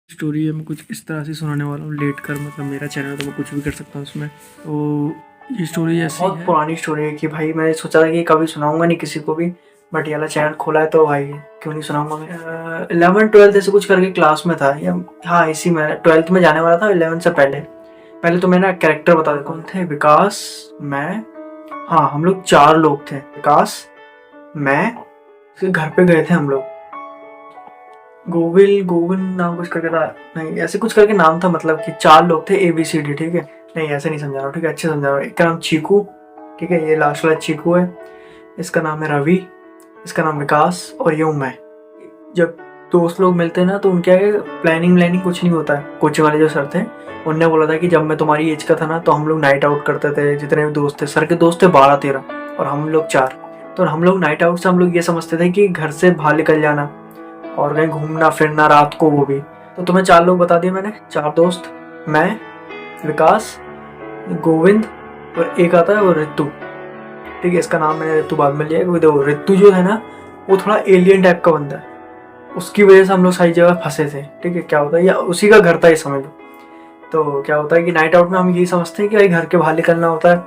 Story है, मैं कुछ इस तरह से सुनाने वाला हूँ लेट कर। मतलब मेरा चैनल है तो मैं कुछ भी कर सकता हूँ उसमें। तो ये स्टोरी ऐसी बहुत है। पुरानी स्टोरी है कि भाई मैंने सोचा था कि कभी सुनाऊंगा नहीं किसी को भी, बट ये वाला चैनल खोला है तो भाई क्यों नहीं सुनाऊंगा मैं। 11th 12th ऐसे कुछ करके क्लास में था या हाँ इसी में 12th में जाने वाला था। 11th से पहले पहले तो मैंने कैरेक्टर बता देता हूँ। थे विकास, मैं, हाँ हम लोग 4 लोग थे। विकास, मैं, फिर घर पे गए थे हम लोग। गोविंद नाम कुछ करके था, नहीं ऐसे कुछ करके नाम था। मतलब कि 4 लोग थे, ABCD, ठीक है। नहीं ऐसे नहीं समझा रहा हूँ, ठीक है, अच्छे समझा रहा हूँ। एक का नाम चीकू, ठीक है, ये लास्ट वाला चीकू है। इसका नाम है रवि, इसका नाम विकास, और ये हूँ मैं। जब दोस्त लोग मिलते हैं ना तो उनके आगे प्लानिंग कुछ नहीं होता है। कोचिंग वाले जो सर थे उनने बोला था कि जब मैं तुम्हारी एज का था ना तो हम लोग नाइट आउट करते थे। जितने भी दोस्त थे, सर के दोस्त थे 12-13 और हम लोग 4। तो हम लोग नाइट आउट से हम लोग ये समझते थे कि घर से बाहर निकल जाना और कहीं घूमना फिरना रात को, वो भी। तो तुम्हें 4 लोग बता दिए मैंने, 4 दोस्त। मैं, विकास, गोविंद, और एक आता है वो ऋतु, ठीक है। इसका नाम मैंने ऋतु बाद में लिया क्योंकि देखो ऋतु जो है ना वो थोड़ा एलियन टाइप का बंदा है। उसकी वजह से हम लोग सारी जगह फंसे थे, ठीक है। क्या होता है, या उसी का घर था ये समझ लो। तो क्या होता है कि नाइट आउट में हम यही समझते हैं कि भाई घर के बाहर निकलना होता है,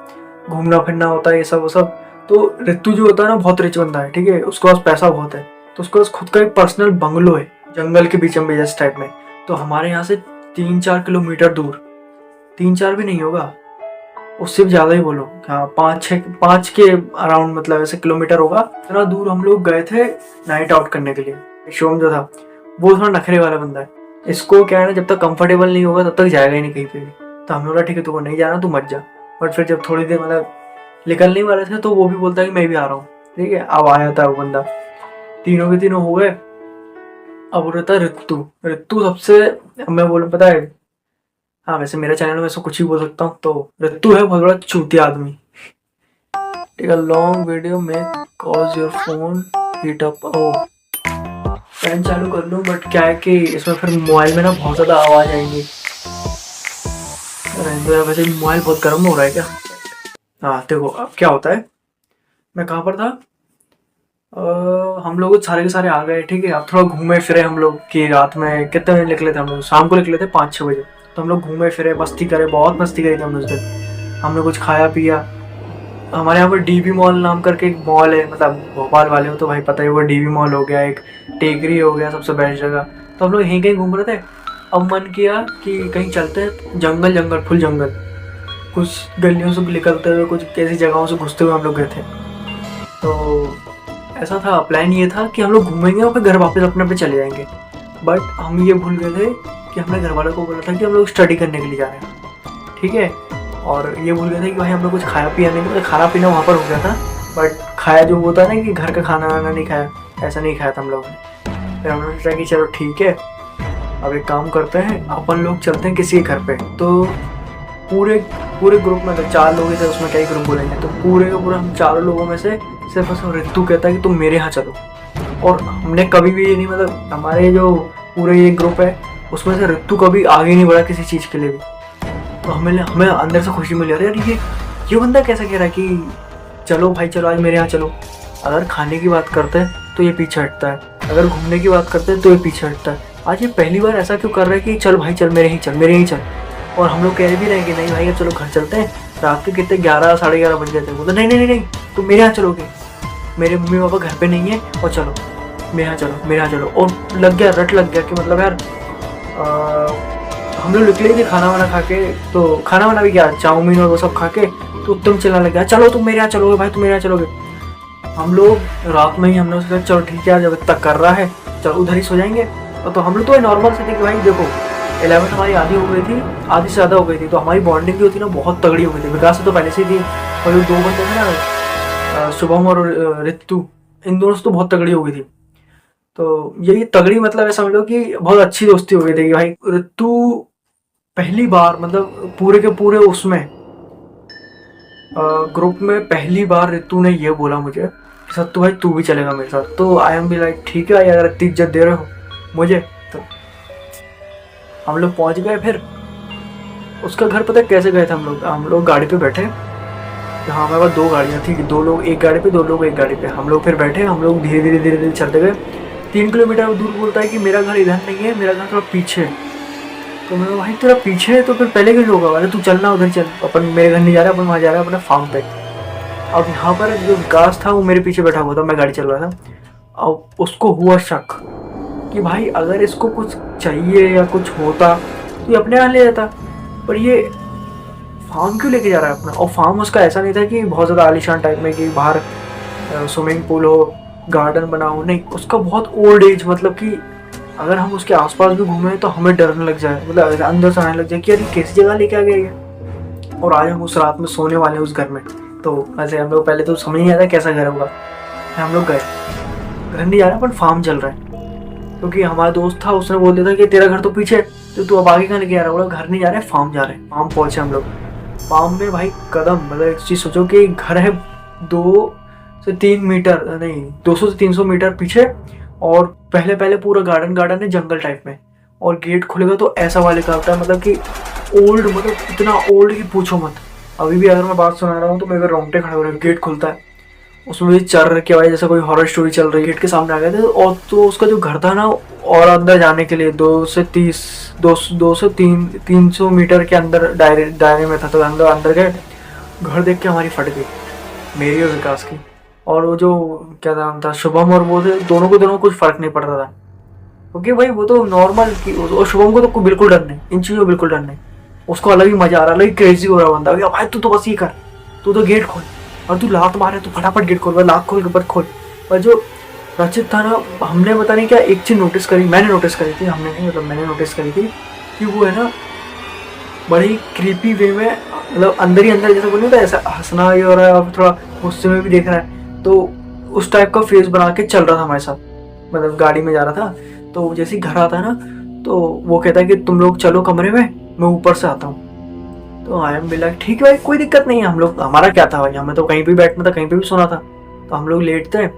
घूमना फिरना होता है, ये सब वो सब। तो ऋतु जो होता है ना बहुत रिच बंदा है, ठीक है, उसके पास पैसा बहुत है। तो उसके पास खुद का एक पर्सनल बंगलो है जंगल के बीच में जैसे टाइप में। तो हमारे यहाँ से 3-4 किलोमीटर दूर, 3-4 भी नहीं होगा, उससे भी ज्यादा ही बोलो, हाँ 5 के अराउंड, मतलब ऐसे किलोमीटर होगा। इतना दूर हम लोग गए थे नाइट आउट करने के लिए। शोम जो था वो थोड़ा नखरे वाला बंदा है। इसको क्या है ना, जब तक कंफर्टेबल नहीं होगा तब तक जाएगा ही नहीं कहीं पे भी। तो हम लोग ठीक है तुमको नहीं जाना, तू मत जा। बट फिर जब थोड़ी देर मतलब निकलने वाले थे तो वो भी बोलता है कि मैं भी आ रहा हूँ, ठीक है। अब आया था वो बंदा, तीनों के तीनों हो गए। अब वो रहता है ऋतु। ऋतु सबसे, अब मैं बोलूँ पता है, हाँ वैसे मेरा चैनल में ऐसा कुछ ही बोल सकता हूँ। तो ऋतु है बहुत बड़ा चूतिया आदमी। टेक अ लॉन्ग वीडियो में cause your phone heat up. ओ फैन चालू कर लूँ, बट क्या है कि इसमें फिर मोबाइल में ना बहुत ज़्यादा आवाज़ आएंगी। तो यार वैसे मोबाइल बहुत गर्म हो रहा है क्या। हाँ देखो अब क्या होता है, मैं कहाँ पर था। हम लोग सारे के सारे आ गए, ठीक है। अब थोड़ा घूमे फिरे हम लोग कि रात में कितने बजे निकले थे हम लोग, शाम को निकले थे 5-6 बजे। तो हम लोग घूमे फिरे, मस्ती करे, बहुत मस्ती करी थी हमने उस दिन। हमने कुछ खाया पिया। हमारे यहाँ पर DB मॉल नाम करके एक मॉल है, मतलब भोपाल वाले हो तो भाई पता ही होगा। DB मॉल हो गया, एक टेकरी हो गया सबसे बेस्ट जगह। तो हम लोग यहीं कहीं घूम रहे थे। अब मन किया कि कहीं चलते हैं, जंगल जंगल फुल जंगल। कुछ गलियों से निकलते हुए, कुछ ऐसी जगहों से घुसते हुए हम लोग गए थे। तो ऐसा था, प्लान ये था कि हम लोग घूमेंगे और फिर घर वापस अपने पे चले जाएंगे। बट हम ये भूल गए थे कि हमने घर वालों को बोला था कि हम लोग स्टडी करने के लिए जा रहे हैं, ठीक है। और ये भूल गए थे कि भाई हम लोग कुछ खाया पिया नहीं, मतलब खाना पीना वहाँ पर हो गया था। बट खाया जो होता है ना कि घर का खाना वाना नहीं खाया, ऐसा नहीं खाया था हम लोगों ने। फिर हमने सोचा कि चलो ठीक है, अब एक काम करते हैं, अपन लोग चलते हैं किसी के घर पे। तो पूरे पूरे ग्रुप में तो 4 लोग थे, उसमें क्या ही ग्रुप बोलेंगे। तो पूरे का पूरा हम 4 लोगों में से सिर्फ उसमें ऋतु कहता है कि तुम मेरे यहाँ चलो। और हमने कभी भी ये नहीं, मतलब हमारे जो पूरे ये ग्रुप है उसमें से ऋतु कभी आगे नहीं बढ़ा किसी चीज़ के लिए भी। तो हमें हमें अंदर से खुशी मिली, अरे यार ये बंदा कैसा कह रहा है कि चलो भाई चलो आज मेरे यहाँ चलो। अगर खाने की बात करते हैं तो ये पीछे हटता है, अगर घूमने की बात करते हैं तो ये पीछे हटता है। आज ये पहली बार ऐसा क्यों कर रहा है कि चल भाई चल मेरे ही चल, मेरे ही चल। और हम लोग कह भी रहे हैं कि नहीं भाई चलो घर चलते हैं। रात के कितने 11-11:30 बज गए थे। बोलते नहीं नहीं नहीं तुम मेरे यहाँ चलोगे, मेरे मम्मी पापा घर पे नहीं है, और चलो मेरे यहाँ चलो, मेरे यहाँ चलो। और लग गया, रट लग गया कि मतलब यार हम लोग निकले थे खाना वाना खा के। तो खाना वाना भी क्या, चाउमीन और वो सब खा के, तो उत्तम चलने लग गया चलो तुम मेरे यहाँ चलोगे भाई, तुम मेरे यहाँ चलोगे। हम लोग रात में ही हमने सोचा चलो ठीक है जब तक कर रहा है चलो उधर ही सो जाएंगे। और तो हम लोग तो नॉर्मल से थे कि भाई देखो 11th हमारी आधी हो गई थी, आधी से ज़्यादा हो गई थी। तो हमारी बॉन्डिंग जो थी ना बहुत तगड़ी हो गई थी। विकास से तो पहले से ही थी, और जो 2 बंदे थे ना शुभम और ऋतु, इन दोनों से तो बहुत तगड़ी हो गई थी। तो यही तगड़ी मतलब ऐसा समझ लो कि बहुत अच्छी दोस्ती हो गई थी कि भाई ऋतु पहली बार, मतलब पूरे के पूरे उसमें ग्रुप में पहली बार ऋतु ने ये बोला मुझे, सत्तू भाई तू भी चलेगा मेरे साथ। तो आई एम बी लाइक ठीक है यार, इतनी इज्जत दे रहे हो मुझे। तो हम लोग पहुंच गए। फिर उसका घर पता है कैसे गए थे हम लोग गाड़ी पे बैठे। हाँ हमारे पास 2 गाड़ियाँ थी, 2 लोग एक गाड़ी पे, 2 लोग एक गाड़ी पे। हम लोग फिर बैठे, हम लोग धीरे धीरे चलते गए। 3 किलोमीटर दूर बोलता है कि मेरा घर इधर नहीं है, मेरा घर थोड़ा पीछे है। तो मैं भाई तेरा पीछे है तो फिर पहले क्यों होगा, अरे तू चलना उधर चल, अपन मेरे घर नहीं जा रहा, अपन वहाँ जा रहा है अपने फार्म पे। अब यहाँ पर जो विकास था वो मेरे पीछे बैठा हुआ था, मैं गाड़ी चल रहा था। अब उसको हुआ शक कि भाई अगर इसको कुछ चाहिए या कुछ होता तो ये अपने यहाँ ले जाता, पर ये फार्म क्यों लेके जा रहा है अपना। और फार्म उसका ऐसा नहीं था कि बहुत ज़्यादा आलीशान टाइप में कि बाहर स्विमिंग पूल हो, गार्डन बना हो, नहीं, उसका बहुत ओल्ड एज, मतलब कि अगर हम उसके आसपास भी घूमें तो हमें डरने लग जाए, मतलब अंदर से आने लग जाए कि यार ये कैसी जगह लेके आ गया ये। और आज हम उस रात में सोने वाले हैं उस घर में। तो ऐसे हम लोग पहले तो समझ नहीं आता कैसा घर होगा, हम लोग गए, घर नहीं जा रहा अपन फार्म चल रहा है, क्योंकि हमारा दोस्त था उसने बोल दिया था कि तेरा घर तो पीछे, तो तू अब आगे कहाँ लेके जा रहा है, बोला घर नहीं जा रहे फार्म जा रहे हैं। फार्म पहुंचे हम लोग, फार्म में भाई कदम, मतलब एक चीज सोचो कि घर है 2 से 3 मीटर, नहीं 200 से 300 मीटर पीछे, और पहले पहले पूरा गार्डन है जंगल टाइप में, और गेट खुलेगा तो ऐसा वाले का होता है, मतलब कि ओल्ड, मतलब इतना ओल्ड कि पूछो मत। अभी भी अगर मैं बात सुना रहा हूँ तो मेरे रोंगटे खड़े हो रहे हैं। गेट खुलता है, उसमें भी चर के भाई जैसे कोई हॉरर स्टोरी चल रही है, गेट के सामने आ गए थे। और तो उसका जो घर था ना, और अंदर जाने के लिए 2 से 300 मीटर के अंदर दायरे में था, तो अंदर गए, घर देख के हमारी फट गई, मेरी और विकास की। और वो जो क्या नाम था, शुभम, और वो थे, दोनों को कुछ फर्क नहीं पड़ता था, क्योंकि भाई वो तो नॉर्मल की, और शुभम को तो बिल्कुल डर नहीं, इन चीज़ों बिल्कुल डर नहीं, उसको अलग ही मजा आ रहा, अलग ही क्रेजी हो रहा बंदा, भाई तू तो बस ये कर, तू तो गेट खोल, और तू लात मारे तो फटाफट गेट खोल, लात खोल के पर खोल। पर जो रचित था ना, हमने पता नहीं क्या एक चीज़ नोटिस करी, मैंने नोटिस करी थी, हमने नहीं, मतलब मैंने नोटिस करी थी कि वो है ना बड़ी क्रीपी वे में, मतलब अंदर ही अंदर जैसा बोलने, ऐसा हंसना ही हो रहा है और थोड़ा गुस्से में भी देख रहा है, तो उस टाइप का फेस बना के चल रहा था हमारे साथ, मतलब गाड़ी में जा रहा था। तो जैसे ही घर आता है ना, तो वो कहता है कि तुम लोग चलो कमरे में, मैं ऊपर से आता हूँ। तो आई एम बी लाइक ठीक है भाई, कोई दिक्कत नहीं है, हम लोग, हमारा क्या था भाई, हमें तो कहीं भी बैठना था, कहीं पे भी सोना था, तो हम लोग लेटते हैं।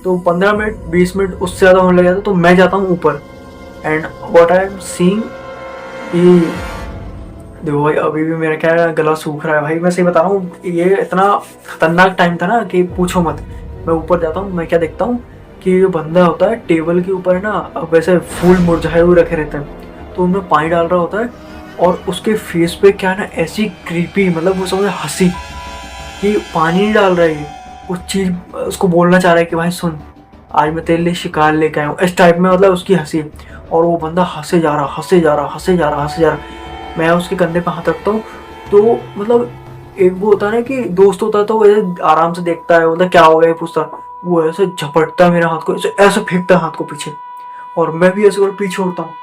तो 15 मिनट 20 मिनट उससे ज़्यादा होने लग जाता, तो मैं जाता हूँ ऊपर, and what I am seeing, देखो भाई अभी भी मेरा क्या गला सूख रहा है भाई, मैं सही बता रहा हूँ, ये इतना खतरनाक टाइम था ना कि पूछो मत। मैं ऊपर जाता हूँ, मैं क्या देखता हूँ कि जो बंदा होता है टेबल के ऊपर है ना, अब वैसे फूल मुरझाए हुए रखे रहते हैं, तो उनमें पानी डाल रहा होता है, और उसके फेस पे क्या है ना ऐसी क्रीपी, मतलब वो समझ हंसी कि पानी नहीं डाल रहा है, कुछ चीज़ उसको बोलना चाह रहा है कि भाई सुन, आज मैं तेरे लिए शिकार लेके आया हूँ, इस टाइप में, मतलब उसकी हंसी। और वो बंदा हंसे जा रहा। मैं उसके कंधे पे हाथ रखता हूँ, तो मतलब एक वो होता है ना कि दोस्त होता है तो वो ऐसे आराम से देखता है, मतलब क्या हो गया पूछता, वो ऐसे झपटता है मेरे हाथ को, ऐसे फेंकता है हाथ को पीछे, और मैं भी ऐसे पीछे उड़ता हूँ,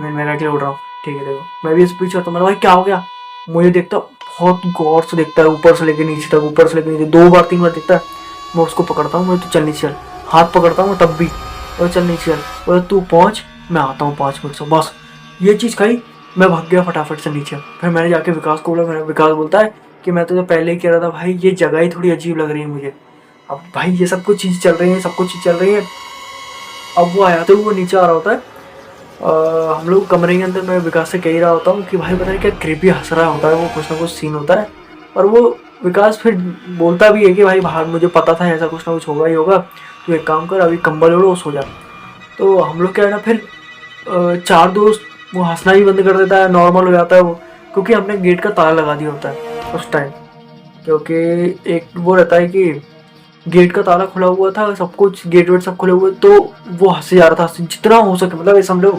मैं अकेले उड़ रहा हूँ, ठीक है देखो, मैं भी ऐसे पीछे उड़ता हूँ, भाई क्या हो गया, मुझे देखता, बहुत गौर से देखता है, ऊपर से लेके नीचे तक, ऊपर से लेके नीचे 2 बार 3 बार देखता है। मैं उसको पकड़ता हूँ, मुझे तो चल नीचे चल, हाथ पकड़ता हूँ तब भी, और चल नीचे चल, बोले तू पहुँच, मैं आता हूँ 5 मिनट से, बस ये चीज़ खाई, मैं भाग गया फटाफट से नीचे। फिर मैंने जाके विकास को बोला, मेरा विकास बोलता है कि मैं तो पहले ही कह रहा था भाई, ये जगह ही थोड़ी अजीब लग रही है मुझे। अब भाई ये सब कुछ चीज़ चल रही है, सब कुछ चीज़ चल रही है। अब वो आया तो वो नीचे आ रहा होता है, हम लोग कमरे के अंदर, मैं विकास से कह ही रहा होता हूँ कि भाई पता नहीं क्या क्रीपी हंस रहा होता है, वो कुछ ना कुछ सीन होता है। और वो विकास फिर बोलता भी है कि भाई बाहर मुझे पता था ऐसा कुछ ना कुछ होगा ही होगा, तो एक काम कर, अभी कंबल ओढ़ो सो जा। तो हम लोग क्या है ना, फिर 4 दोस्त, वो हंसना ही बंद कर देता है, नॉर्मल हो जाता है वो, क्योंकि हमने गेट का ताला लगा दिया होता है उस टाइम, क्योंकि एक वो रहता है कि गेट का ताला खुला हुआ था, सब कुछ गेट वेट सब खुले हुए, तो वो हंसे जा रहा था जितना हो सके, मतलब ऐसे हम लोग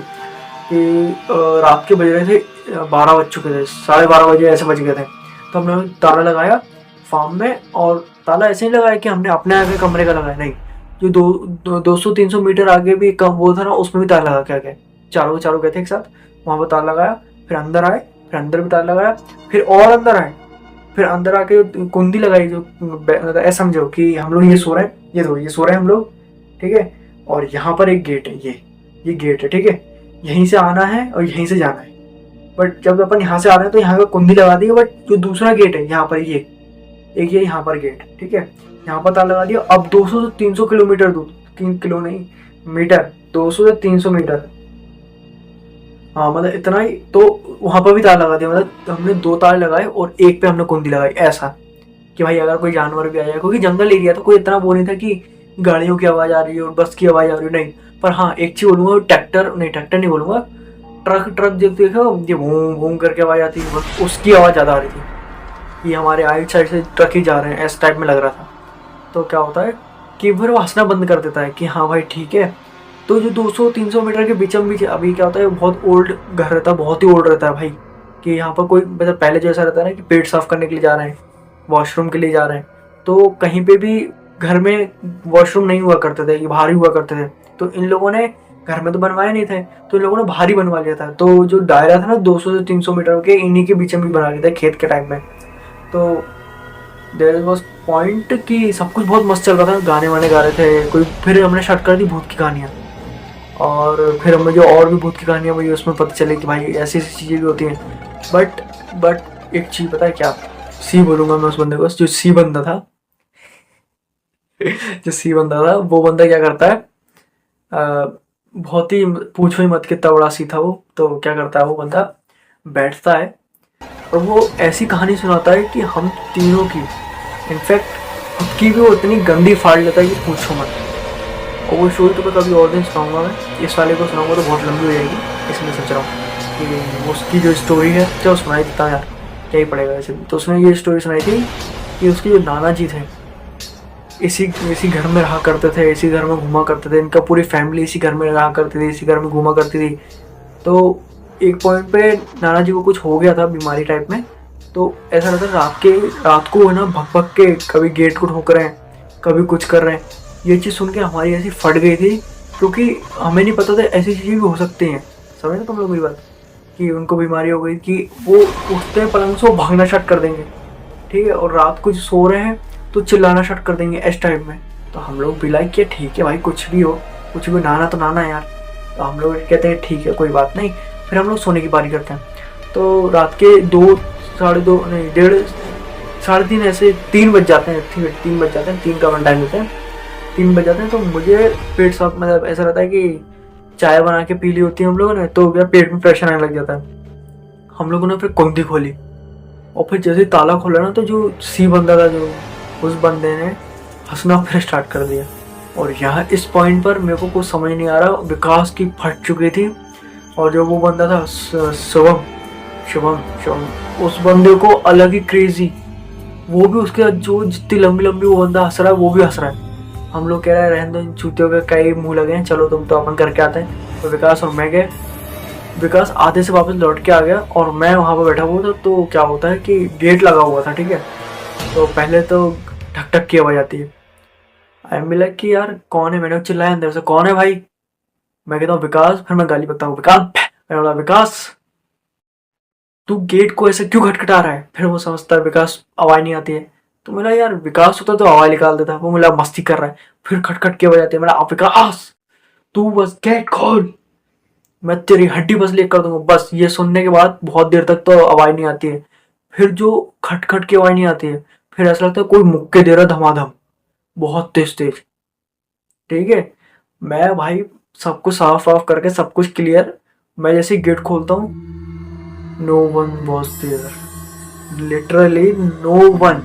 कि रात के बज रहे थे 12 बज चुके थे, 12:30 बजे ऐसे बज गए थे, तो हमने ताला लगाया फार्म में। और ताला ऐसे ही लगाया कि हमने अपने आगे कमरे का लगाया नहीं, जो 200-300 मीटर आगे भी कम वो था ना, उसमें भी ताला लगा के आ गए, चारों गए थे एक साथ, वहाँ पर ताला लगाया, फिर अंदर आए, फिर अंदर भी ताला लगाया, फिर और अंदर आए, फिर अंदर आके कुंडी लगाई, जो ऐसा समझो कि हम लोग ये सो रहे हैं, ये सो रहे हैं हम लोग, ठीक है, और यहाँ पर एक गेट है, ये गेट है, ठीक है, यहीं से आना है और यहीं से जाना है। बट जब अपन यहाँ से आ रहे हैं तो यहाँ पे कुंडी लगा दी है, बट जो दूसरा गेट है यहाँ पर, ये यहाँ पर गेट, ठीक है, यहाँ पर ताला लगा दिया। अब 200 से 300 किलोमीटर दूर, 3 किलो नहीं मीटर, 200 से 300 मीटर, हाँ मतलब इतना ही, तो वहाँ पर भी ताला लगा दिया, मतलब हमने 2 ताले लगाए और एक पे हमने कुंडी लगाई, ऐसा कि भाई अगर कोई जानवर भी आ जाए, क्योंकि जंगल एरिया था, कोई इतना वो नहीं था कि गाड़ियों की आवाज़ आ रही है और बस की आवाज़ आ रही है, नहीं। पर हाँ एक चीज़ बोलूँगा, ट्रैक्टर नहीं बोलूँगा, ट्रक ट्रक जब देखो ये भूम भूम करके आवाज आती है, बस उसकी आवाज़ ज़्यादा आ रही थी कि हमारे आइट साइड से ट्रक ही जा रहे हैं, ऐसा टाइप में लग रहा था। तो क्या होता है कि फिर वो हंसना बंद कर देता है कि हाँ भाई ठीक है। तो जो 200-300 मीटर के बीचम बीच अभी क्या होता है, बहुत ओल्ड घर रहता है, बहुत ही ओल्ड रहता है भाई, कि यहाँ पर कोई मतलब पहले जो ऐसा रहता है ना कि पेट साफ करने के लिए जा रहे हैं, वॉशरूम के लिए जा रहे हैं, तो कहीं पे भी घर में वॉशरूम नहीं हुआ करते थे, ये बाहर ही हुआ करते थे। तो इन लोगों ने घर में तो बनवाए नहीं थे, तो इन लोगों ने बाहर ही बनवा लिया था। तो जो दायरा था ना 200 से 300 मीटर के, इन्हीं के बीच में बना लिया था खेत के टाइम में। तो देयर वॉज पॉइंट कि सब कुछ बहुत मस्त चल रहा था, गाने वाने गा रहे थे कोई, फिर हमने स्टार्ट कर दी भूत की कहानियाँ। और फिर हमें जो और भी भूत की कहानियाँ हुई उसमें पता चले कि भाई ऐसी ऐसी चीज़ें भी होती हैं। बट एक चीज़ पता है क्या, सी बोलूँगा मैं उस बंदे को, जो सी बंदा था जो सी बंदा था, वो बंदा क्या करता है, बहुत ही पूछो ही मत कितना बड़ा सी था वो। तो क्या करता है वो बंदा, बैठता है और वो ऐसी कहानी सुनाता है कि हम तीनों की, इनफैक्ट खुद की भी वो इतनी गंदी फाड़ लेता है कि पूछो मत। और वो स्टोरी तो मैं कभी और दिन सुनाऊंगा, मैं इस वाले को सुनाऊंगा तो बहुत लंबी हो जाएगी, इसलिए सोच रहा हूँ कि उसकी जो स्टोरी है, चलो सुनाई देता यार, क्या ही पड़ेगा वैसे भी। तो उसने ये स्टोरी सुनाई थी कि उसके जो नाना जी थे, इसी घर में रहा करते थे, इसी घर में घूमा करते थे, इनका पूरी फैमिली इसी घर में रहा करती थी, इसी घर में घूमा करती थी। तो एक पॉइंट पे नाना जी को कुछ हो गया था, बीमारी टाइप में। तो ऐसा रहता है रात को है ना, भग भग के कभी गेट को ठोक रहे हैं, कभी कुछ कर रहे हैं। ये चीज़ सुन के हमारी ऐसी फट गई थी, क्योंकि हमें नहीं पता था ऐसी चीज़ें भी हो सकती हैं। समझ ना तुम लोग मेरी बात, कि उनको बीमारी हो गई कि वो उठते पलंग से वो भागना स्टार्ट कर देंगे, ठीक है, और रात को जो सो रहे हैं तो चिल्लाना स्टार्ट कर देंगे इस टाइप में। तो हम लोग भी लाइक किया ठीक है भाई, कुछ भी हो, कुछ भी, नाना तो नाना है यार। तो हम लोग कहते हैं ठीक है कोई बात नहीं। फिर हम लोग सोने की बारी करते हैं। तो रात के 2, 2:30 नहीं 1:30 3:30 ऐसे 3 बज जाते हैं, ठीक है 3 बज जाते हैं, 3 का वन टाइम होते हैं, 3 बज जाते हैं। तो मुझे पेट साफ, मतलब ऐसा रहता है कि चाय बना के पी ली होती है हम लोगों ने, तो मेरा पेट में प्रेशर आने लग जाता है। हम लोगों ने फिर कुंडी खोली, और फिर जैसे ताला खोला ना, तो जो सी बंदा था, जो उस बंदे ने हंसना फिर स्टार्ट कर दिया। और यहाँ इस पॉइंट पर मेरे को कुछ समझ नहीं आ रहा, विकास की फट चुकी थी। और जो वो बंदा था शुभम शुभम, उस बंदे को अलग ही क्रेजी, वो भी उसके जो जितनी लंबी लंबी वो बंदा हंस रहा है, वो भी हंस रहा है। हम लोग कह रहे हैं रहने दो, चूतियों के कई मुंह लगे हैं, चलो तुम तो अपन करके आते हैं। तो विकास और मैं गए। विकास आधे से वापस लौट के आ गया और मैं वहाँ पर बैठा हुआ था। तो क्या होता है कि गेट लगा हुआ था, ठीक है। तो पहले तो ठक ठक की आवाज आती है। आई एम लाइक कि यार कौन है, मैंने चिल्लाया अंदर से, कौन है भाई। मैं कहता हूँ विकास, फिर मैं गाली बकता हूँ विकास। मैंने बोला विकास तू गेट को ऐसे क्यों खटखटा रहा है। फिर वो समझता है विकास आवाज नहीं आती है। तो मेरा यार विकास होता तो आवाज निकाल देता, वो मेरा मस्ती कर रहा है। फिर खटखट की आवाज आती है, मेरा विकास तू बस गेट खोल, मैं तेरी हड्डी बस लेकर कर दूंगा। बस ये सुनने के बाद बहुत देर तक तो आवाज नहीं आती है। फिर जो खटखट की आवाज नहीं आती है, फिर ऐसा लगता है कोई मुक्के दे रहा धमाधम, बहुत तेज तेज, ठीक है। मैं भाई सब कुछ साफ साफ करके सब कुछ क्लियर, मैं जैसे गेट खोलता हूँ, no one was there, literally no one.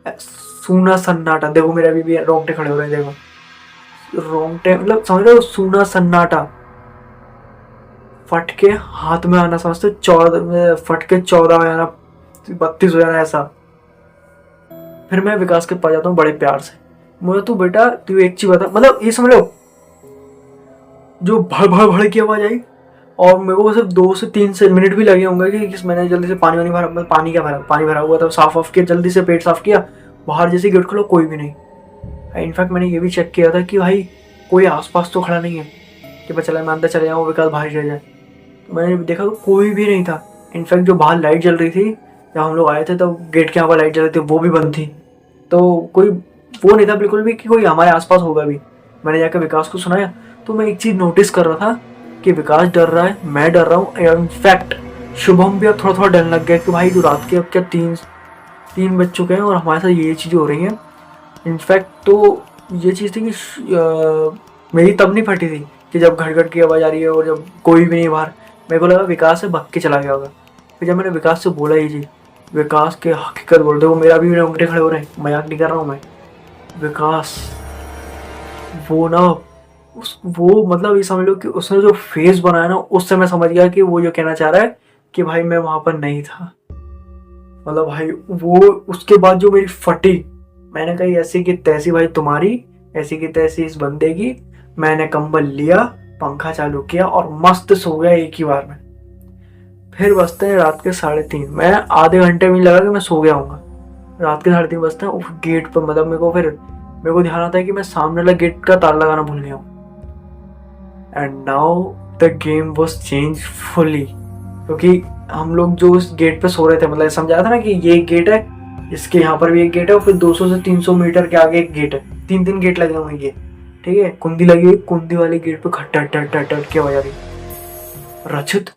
सूना सन्नाटा, देखो मेरे अभी भी रोंगटे खड़े हो रहे हैं, देखो रोंगटे, मतलब समझ रहे हो, सूना सन्नाटा। फट के हाथ में आना, समझते 14, फट के 14 में आना, 32 हो जाना ऐसा। फिर मैं विकास के पास जाता हूँ बड़े प्यार से, मुझे तू बेटा तू एक चीज बता, मतलब ये समझ लो जो भड़ भड़ भड़ की आवाज आई, और मेरे को सिर्फ 2 से 3 से मिनट भी लगे होंगे कि मैंने जल्दी से पानी वानी भरा, मतलब पानी भरा हुआ था, साफ ऑफ किया, जल्दी से पेट साफ किया, बाहर जैसे गेट खोलो कोई भी नहीं। इनफैक्ट मैंने ये भी चेक किया था कि भाई कोई आसपास तो खड़ा नहीं है कि मैं चला, मैं अंदर चले जाऊँ, विकास बाहर चले जाए। तो मैंने देखा तो कोई भी नहीं था। इनफैक्ट जो बाहर लाइट जल रही थी, जब हम लोग आए थे तो गेट के यहाँ पर लाइट जल रही थी, वो भी बंद थी। तो कोई वो नहीं था बिल्कुल भी कि कोई हमारे आसपास होगा भी। मैंने जाकर विकास को सुनाया, तो मैं एक चीज़ नोटिस कर रहा था कि विकास डर रहा है, मैं डर रहा हूँ। इनफैक्ट शुभम भी अब थोड़ा थोड़ा डरने लग गया कि भाई जो रात के अब क्या 3 बज चुके हैं और हमारे साथ ये चीज़ें हो रही हैं। इनफैक्ट तो ये चीज़ थी कि मेरी तब नहीं फटी थी कि जब घट की आवाज़ आ रही है और जब कोई भी नहीं बाहर, मेरे को लगा विकास से भग के चला गया होगा। फिर जब मैंने विकास से बोला ये चीज़, विकास के हकीकत बोलते वो मेरा भी रोंगटे खड़े हो रहे हैं, मजाक नहीं कर रहा हूँ मैं। विकास वो ना वो मतलब ये समझ लो कि उसने जो फेस बनाया ना, उससे मैं समझ गया कि वो जो कहना चाह रहा है कि भाई मैं वहां पर नहीं था। मतलब भाई वो उसके बाद जो मेरी फटी, मैंने कही ऐसी की तैसी भाई तुम्हारी, ऐसी की तैसी इस बंदे की। मैंने कंबल लिया, पंखा चालू किया और मस्त सो गया एक ही बार में। फिर बजते हैं रात के 3:30, मैं आधे घंटे में लगा कि मैं सो गया हूँ। रात के 3:30 बजते हैं, उस गेट पर मतलब मेरे को ध्यान आता है कि मैं सामने वाला गेट का ताला लगाना भूल गया हूँ। And now the game was change fully, क्योंकि हम लोग जो उस गेट पे सो रहे थे, मतलब समझाया था ना कि ये गेट है, इसके यहाँ पर भी एक गेट है और फिर 200 से 300 मीटर के आगे एक गेट है, 3 गेट लगे हुए ये, ठीक है। कुंडी लगी हुई, कुंडी वाले गेट पे खट टट टट टट टट की आवाज आ रही। रचित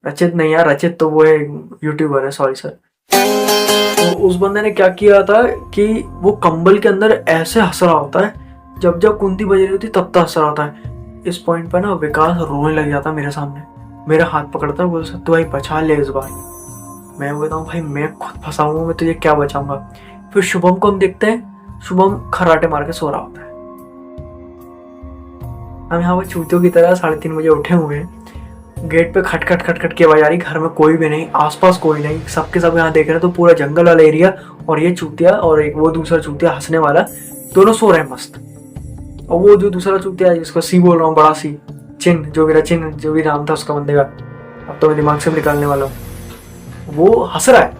रचित नहीं यार, रचित तो वो है यूट्यूबर है, सॉरी सर। तो उस बंदे ने क्या किया था कि वो कंबल के अंदर ऐसे हंस रहा होता है, जब जब कुंडी बज रही होती तब तक हंस रहा होता है। इस पॉइंट पर ना विकास रोने लग जाता मेरे सामने, मेरा हाथ पकड़ता है, बोल सकते भाई बचा ले इस बार। मैं बोलता हूँ भाई मैं खुद फंसा हूँ, मैं तुझे क्या बचाऊंगा। फिर शुभम को हम देखते हैं, शुभम खराटे मार के सो रहा होता है। हम यहाँ पर चूतियों की तरह 3:30 बजे उठे हुए हैं, गेट पे खट खट खट खट की आवाज आ रही। घर में कोई भी नहीं, आसपास कोई नहीं, सबके सब यहाँ देख रहे हैं। तो पूरा जंगल वाला एरिया, और ये चूतिया और एक वो दूसरा चूतिया हंसने वाला, दोनों सो रहे हैं मस्त। और वो जो दूसरा चूतिया है जिसको सी बोल रहा हूँ, बड़ा सी चिन्ह, जो भी नाम था उसका बंदे का, अब तो मैं दिमाग से निकालने वाला हूँ, वो हंस रहा है।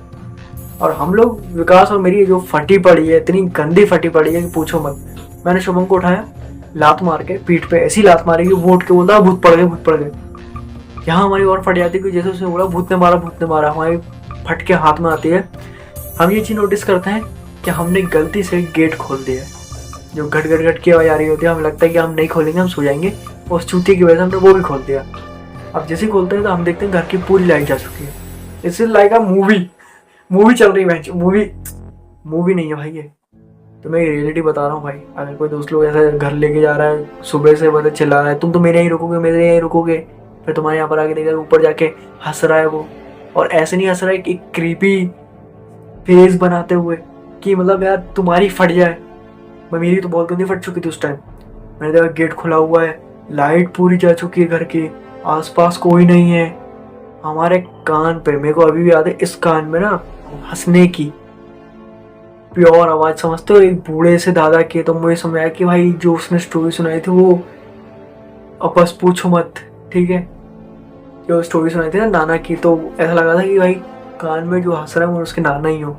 और हम लोग, विकास और मेरी जो फटी पड़ी है, इतनी गंदी फटी पड़ी है कि पूछो मत। मैंने शुभम को उठाया, लात मार के पीठ पे ऐसी लात मारी कि वो उठ के बोलता भूत पड़ गए, भूत पड़ गए। यहाँ हमारी और फट जाती है, जैसे उसने बोला भूत ने मारा, हमारी फट के हाथ में आती है। हम ये चीज नोटिस करते हैं कि हमने गलती से गेट खोल दिया है। जो घट घट घट की आवाज आ रही होती है, हमें लगता है कि हम नहीं खोलेंगे, हम सो जाएंगे, उस चूती की वजह से हमने वो भी खोल दिया। अब जैसे खोलते हैं तो हम देखते हैं घर की पूरी लाइट जा चुकी है। इट्स लाइक अ मूवी चल रही है। मूवी नहीं है भाई ये, तो मैं रियलिटी बता रहा हूँ भाई। अगर कोई दोस्त लोग ऐसा घर लेके जा रहा है, सुबह से बता चिल्ला रहा है तुम तो मेरे यहीं रुकोगे, फिर तुम्हारे यहाँ पर आके देखा ऊपर जाके हंस रहा है वो, और ऐसे नहीं हंस रहा है कि क्रीपी फेस बनाते हुए कि मतलब यार तुम्हारी फट जाए। मेरी तो बहुत गंदी फट चुकी थी उस टाइम। मैंने देखा गेट खुला हुआ है, लाइट पूरी जा चुकी है घर की, आसपास कोई नहीं है। हमारे कान पे, मेरे को अभी भी याद है, इस कान में ना हंसने की प्योर आवाज, समझते हो, एक बूढ़े से दादा की। तो मुझे समझाया कि भाई जो उसने स्टोरी सुनाई थी वो, अब बस पूछो मत, ठीक है। जो स्टोरी सुनाई थी ना नाना की, तो ऐसा लगा था कि भाई कान में जो हंस रहा है वो उसके नाना ही हो।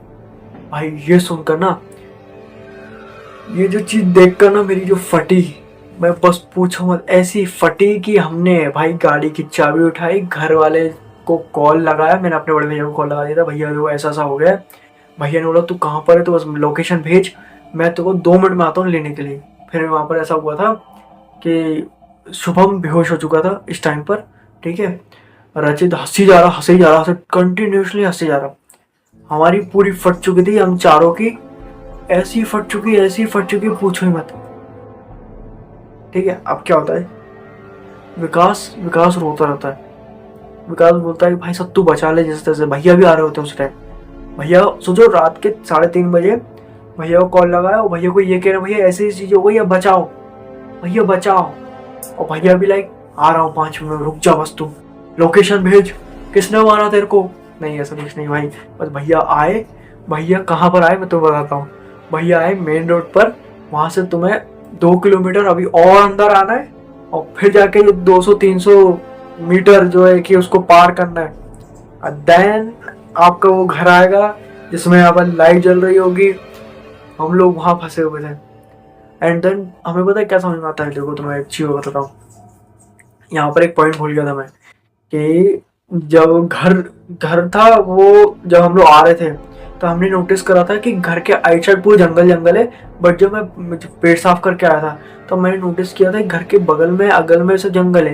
भाई ये सुनकर ना, ये जो चीज देखकर ना मेरी जो फटी, मैं बस पूछो मत, ऐसी फटी कि हमने भाई गाड़ी की चाबी उठाई, घर वाले को कॉल लगाया। मैंने अपने बड़े भैया को कॉल लगा दिया था, भैया वो ऐसा सा हो गया। भैया ने बोला तू कहाँ पर है, तो बस लोकेशन भेज, मैं तो 2 मिनट में आता हूँ लेने के लिए। फिर वहाँ पर ऐसा हुआ था कि शुभम बेहोश हो चुका था इस टाइम पर, ठीक है। रचित हंसी जा रहा कंटिन्यूसली हंसे जा रहा। हमारी पूरी फट चुकी थी, हम चारों की ऐसी फट चुकी पूछो ही मत, ठीक है। अब क्या होता है, विकास रोता रहता है। विकास बोलता है कि भाई सब तू बचा ले जिस तरह से। भैया भी आ रहे होते हैं उस टाइम। भैया सोचो रात के 3:30 बजे भैया को कॉल लगाया, और भैया को ये कह रहे भैया ऐसी चीज हो गई, अब बचाओ भैया बचाओ। और भैया भी लाइक आ रहा हूँ 5 मिनट, रुक जा बस, तू लोकेशन भेज, किसने मारा तेरे को। नहीं ऐसा कुछ नहीं भाई, बस भैया आए। भैया कहाँ पर आए मैं तुम्हें बताता हूँ। भैया आए मेन रोड पर, वहां से तुम्हें 2 किलोमीटर अभी और अंदर आना है, और फिर जाके 200-300 मीटर जो है कि उसको पार करना है। देन आपका वो घर आएगा जिसमें यहाँ पर लाइट जल रही होगी। हम लोग वहां फंसे हुए थे। एंड देन हमें पता है क्या समझ में आता है, देखो तुम्हें एक चीज बताता हूँ। यहाँ पर एक पॉइंट भूल गया था मैं, कि जब घर था वो, जब हम लोग आ रहे थे तो हमने नोटिस करा था कि घर के आइट साइड पूरे जंगल है। बट जब मैं पेट साफ करके आया था तो मैंने नोटिस किया था घर के बगल में अगल में से जंगल है।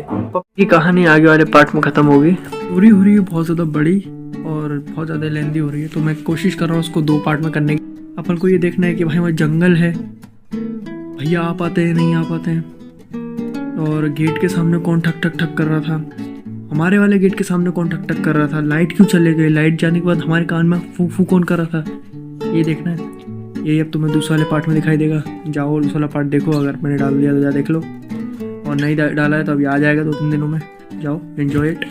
ये कहानी आगे वाले पार्ट में खत्म होगी। पूरी हो रही है बहुत ज़्यादा बड़ी और बहुत ज़्यादा लेंदी हो रही है, तो मैं कोशिश कर रहा हूँ उसको 2 पार्ट में करने की। अपन को ये देखना है कि भाई वहाँ जंगल है, भैया आ पाते हैं नहीं आ पाते हैं, और गेट के सामने कौन ठक ठक ठक कर रहा था, हमारे वाले गेट के सामने कौन ठक ठक कर रहा था, लाइट क्यों चले गई, लाइट जाने के बाद हमारे कान में फू फू कौन कर रहा था, ये देखना है। ये अब तुम्हें दूसरे वाले पार्ट में दिखाई देगा। जाओ दूसरा वाला पार्ट देखो, अगर मैंने डाल दिया तो जा देख लो। और नहीं डाला है तो अभी आ जाएगा 2-3 दिनों में। जाओ एंजॉय इट।